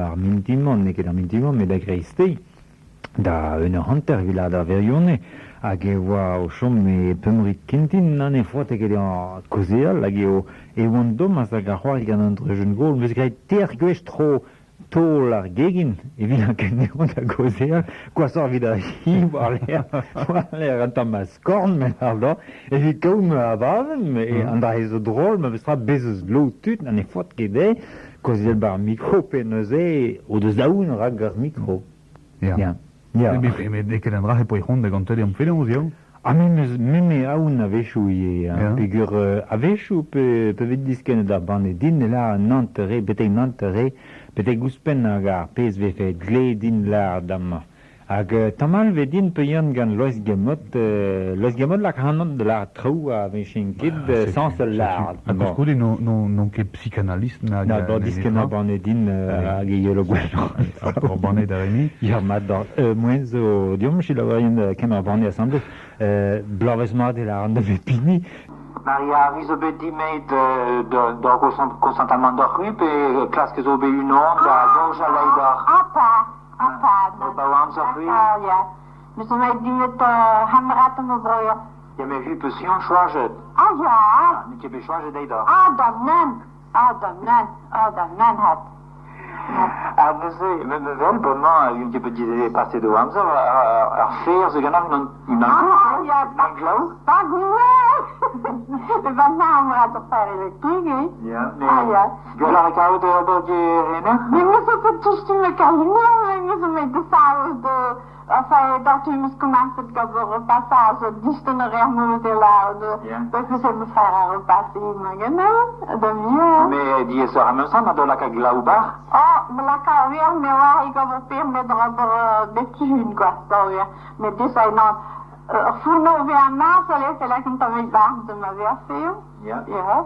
ar mintimon, ne ket ar mintimon, met da greistei, da un hanter vila da verione, hag e oa o chom me pemrit kentin nan e frote ket an kozeal, hag e oan domas hag ar c'hoari gant an drejeun gol, meus gret ter gwech tro tol ar gegin, e vila ket neon da kozeal, gwasor vid a hi war l'air an tamm a skorn men ar da, e vid kaout me a vaven, e an da ezo drol, me vestra bezos glou tut, nan e frote ket e, kozeal bar mikro pen eus e, o deus daoun rak ar mikro. Ja. Ja. Mais dès qu'elle andra po ronde gant tel en felon zio. Ah, me aoun a vechou ie, pegur a vechou pe vet disken da banne din la nantere, betek gouspen hag ar pez vefe gle din la dam. Hag tamal ve din pe yon gant loez gemot la kanon de la trou a vechin kid sans lard. Parce que non ket psychanalyste na disken a banne din hag e yelo gwell. A banne da remi. Ja, mat da, moen zo, diom si la varien kem a banne assemble, blavez mat e la an da vet pini. Maria, vi zo bet dimet d'or konsantamant d'or rue, pe klask zo bet unan, da zonj a leidor. Apa, ja. Dus dan weet je met hamraten me vroeger. Ja, me vu pension choaget. Ja. Nu heb je choaget leidor. Dan het. Ah, me vel bonman, je peux dire passer de Wamsa, faire ze ganam une glow. Pas we van hamraten op per elektriek, hè? Ja, ja. Gola recaude op je rene? We moeten het toestemmen met we moeten met de saus de... Enfin, dat u moest commencer de passage, distillerie modelade, dat we zijn faire repasser, maar mais die is er même ça, maar la glaubar. Maar la weer, mais waar ik over permettre de tuin, quoi, ça weer. Mais dit ça non. Voor nou weer aan maas, c'est là qu'on t'avait barre de ma version. Ja.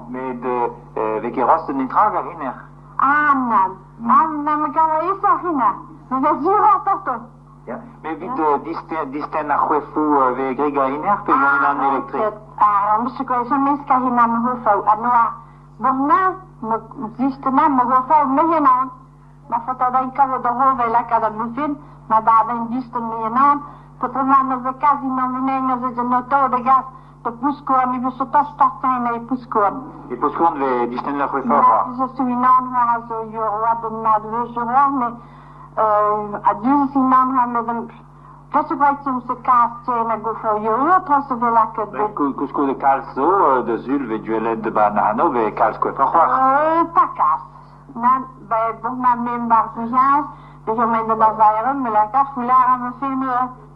Mais de avec roste nitra gariner. Non, maar kan je eens zeggen, maar dat is hier altijd. Ja, mais vite disten a chouefou ve grega iner pe yon an elektrik. Misschien kan je zo'n mens kan je naar mijn hoofd anoa. Borna, disten naar mijn hoofd mee aan. Maar voor dat ik kan de hoofd lekker dat me vind, maar daar ben disten mee aan. Potrebna na zakazi na menenga za janoto de gas. De puskor mi biso to starten na puskor. E puskor ve disten la chouefou. Ja, je suis non ha zo yo wat na de jour mais a dû sinon met een Kasi vai zum se casce na gufo yo to vela que de cusco de calzo de zulve duelet de banano ve calco fa khoar. Takas. Nan bij bona member ja, de gemeente da Zairen me la ka fulara me film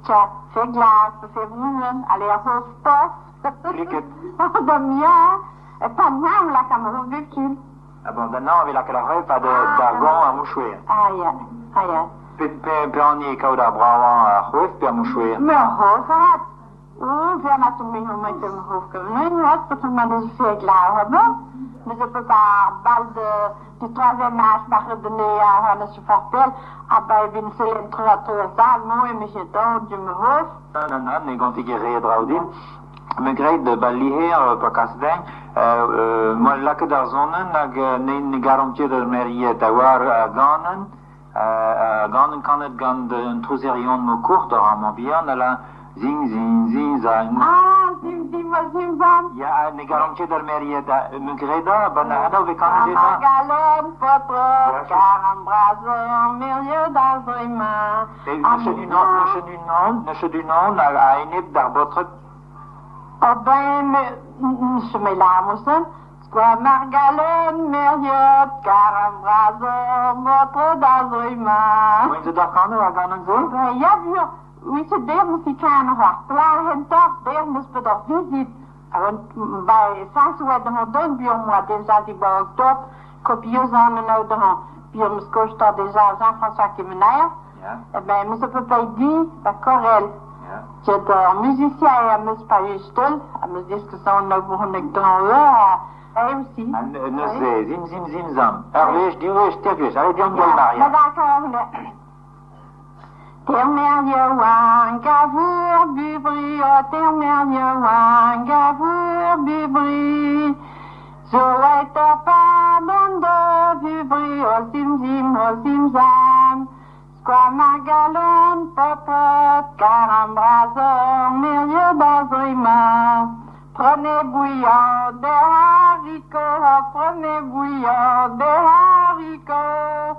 chat, fait glace, fait brûlen, aller à poste. Cliquet. Dan ja, et pas nam la caméra véhicule. Abandonnant avec la calare pas de d'argon à mouchouer. Ah. Pe an e kaout ar bravan ar c'hwef pe ar mouchouer. Me ar c'hwef ahat. Ver na toum me mai tem c'hwef kemen, hat peut-être ma des fait la haba. Mais je peux pas bal du troisième âge par de ne à la supportel. Aba bin selen troator sal mo e me jeton du me c'hwef. Non, ne ganti ke re draudin. Me greit de balliher pa kasdeng. Moi la ke d'ar zonen hag ne garantie de merie tawar ganen. Ganen kan het gant een trouzerion mo kourt ar amant bihan ala zing zang. Zing zang. Ja, ne garantie de merie me greda banana ve kan jena. Galen potro karam brazo milieu d'azrima. Ne du non a enep d'ar botre. Je me l'amosen. Square Margalen, Meriot, Carambrazo, Motre d'Azoima. Moet je dat kan er gaan zo? Ja, wie ze daar moet ik aan haar. Klaar en toch, daar moest we toch visit. Bij Sansouet de Hodon, bij moi déjà die bij octobre, copieus aan een oude hand. Bij ons kost dat déjà Jean-François Kemenaire. Ja. En bij ons op het die, bij Corel. Je de musicien en ons pas justel, en ons discussion nou begon ik dan aussi. Zim zam. Arvej, diwej, tervej. Allez, diam gol Maria. D'accord. Termerje wan gavour bubri, termerje wan gavour bubri. Zo uit de paden de vibri o simzam. Squamagalon popot, carambrazo, milieu d'azrima. Prenez bouillon des haricots, prenez bouillon des haricots.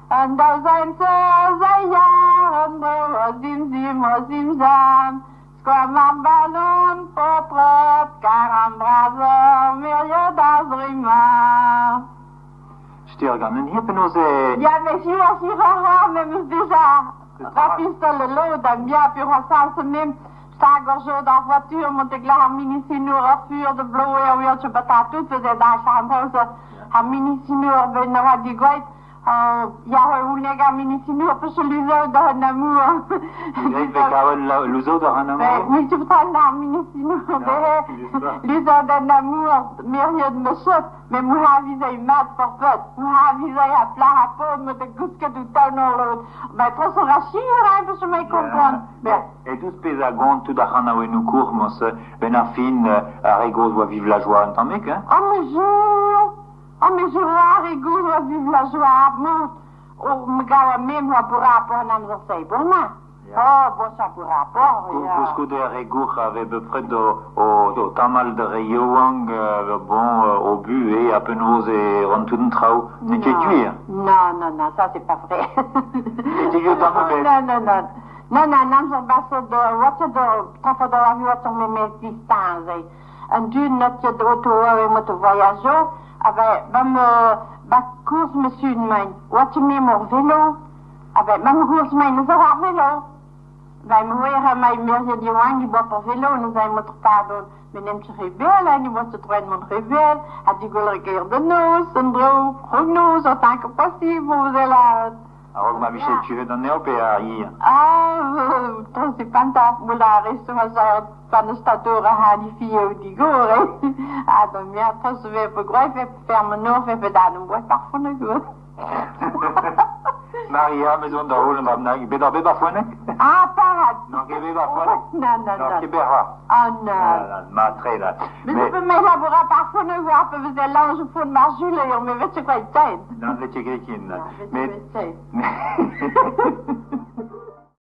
En daar zijn ze jaren, o zimzam. Squamagalon popot, carambrazo, milieu d'azrima. Styrganen hypnose. Ja, mais je was hier gegaan met me déjà. Rapiste le lot d'un bien, puis on s'en se même. Sta gorgeau dans la voiture, moet ik laat mini-sinur vuur de blauwe en weer je betaalt toe. We zijn daar gaan huizen. Een mini-sinur ben er wat die gooit. Ja, hoe nega mini-sinur voor je luzo de een amour. Ik weet wel luzo de een amour. Oui, je betaalt naar mini-sinur. Luzo de een amour. Meer je me shot. Mais moi, j'ai mat pour peu. Moi, j'ai à plat à peau, mais de goût que du temps l'autre. Mais trop sur la chire, je me comprends. Et tous les agons, tout d'achana ou nous cours, mon se, ben affin, à Régos ou à Vive la Joie, entends mec, hein? Oh, mais je vois Régos ou à Vive la Joie, mon, ou me gawa même, ou pour rapport, n'a me fait pour moi. Oh, bon, ça pour rapport, Parce que de Régos avait peu près de tamal de Rayouang, bon, au but, et à penause et rentoun trau, n'était cuire. Non, ça c'est pas vrai. N'était que dans le bête. Non, zo'n best de wat je de trappen de la wat om met distance. En du net je de auto we moeten voyager. Avec bam course monsieur mijn. Wat je met mon vélo. Avec bam course mijn nous avons vélo. Wij moeren mij meer die wang die op vélo nous zijn moet pardon. Men neemt je rebel en je moet het train mon rebel. Had die golle keer de neus en droog. Goed neus autant que possible vous allez là. Alors, ma bichette, tu veux donner au PAI? C'est fantastisch. Daar is van de stadora haar die vier die gore. Dan ja, dat is weer begrijpen. Ferme nog even daar een woord van de goed. Maria, mais on doit rouler maintenant. Il béda béda fonek? Parat. Non, il béda fonek? Non. Non, il béda. Non. Ma très là. Mais je peux m'élaborer par fond de voir, parce que là, je fous de ma jule, mais veux-tu quoi, il t'aide? Non, le tchèque, Mais